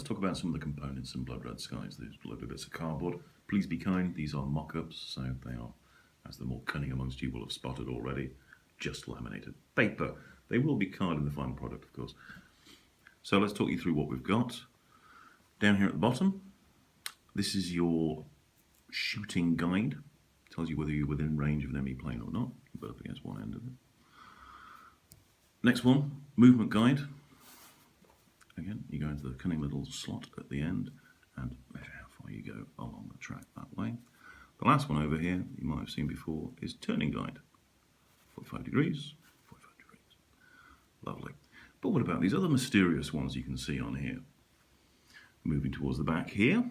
let's talk about some of the components in Blood Red Skies. These lovely bits of cardboard. Please be kind, these are mock-ups, so they are, as the more cunning amongst you will have spotted already, just laminated paper. They will be card in the final product, of course. So let's talk you through what we've got. Down here at the bottom, this is your shooting guide. It tells you whether you're within range of an enemy plane or not. You're both against one end of it. Next one, movement guide. Again, you go into the cunning little slot at the end and measure how far you go along the track that way. The last one over here, you might have seen before, is turning guide. 45 degrees, 45 degrees. Lovely. But what about these other mysterious ones you can see on here? Moving towards the back here,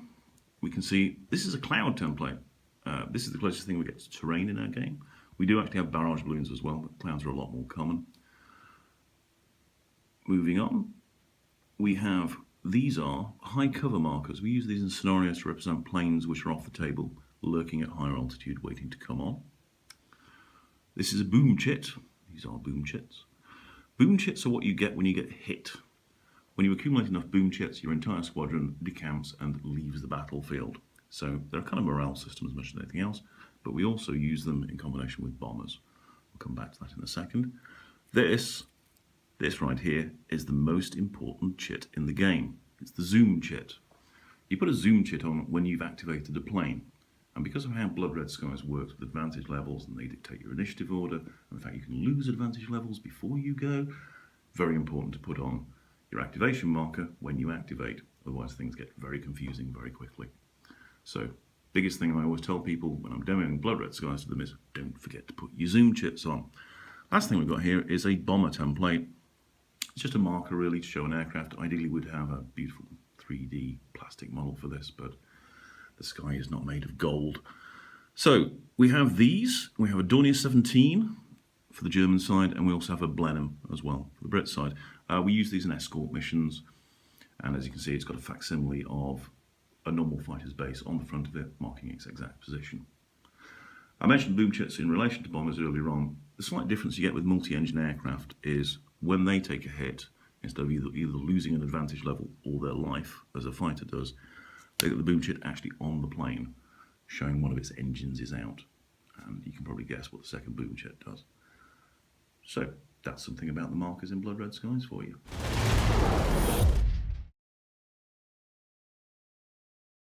we can see this is a cloud template. This is the closest thing we get to terrain in our game. We do actually have barrage balloons as well, but clouds are a lot more common. Moving on, we have, these are high cover markers. We use these in scenarios to represent planes which are off the table, lurking at higher altitude, waiting to come on. This is a boom chit. These are boom chits. Boom chits are what you get when you get hit. When you accumulate enough boom chits, your entire squadron decamps and leaves the battlefield. So they're a kind of morale system as much as anything else, but we also use them in combination with bombers. We'll come back to that in a second. This right here is the most important chit in the game. It's the zoom chit. You put a zoom chit on when you've activated a plane. And because of how Blood Red Skies works with advantage levels, and they dictate your initiative order, and in fact you can lose advantage levels before you go, very important to put on your activation marker when you activate, otherwise things get very confusing very quickly. So, biggest thing I always tell people when I'm demoing Blood Red Skies to them is, don't forget to put your zoom chits on. Last thing we've got here is a bomber template. It's just a marker really to show an aircraft. Ideally we'd have a beautiful 3D plastic model for this, but the sky is not made of gold. So we have these. We have a Dornier 17 for the German side, and we also have a Blenheim as well for the Brit side. We use these in escort missions, and as you can see, it's got a facsimile of a normal fighter's base on the front of it, marking its exact position. I mentioned boom chits in relation to bombers earlier on. The slight difference you get with multi-engine aircraft is when they take a hit, instead of either losing an advantage level or their life, as a fighter does, they get the boom chit actually on the plane, showing one of its engines is out. And you can probably guess what the second boom chit does. So that's something about the markers in Blood Red Skies for you.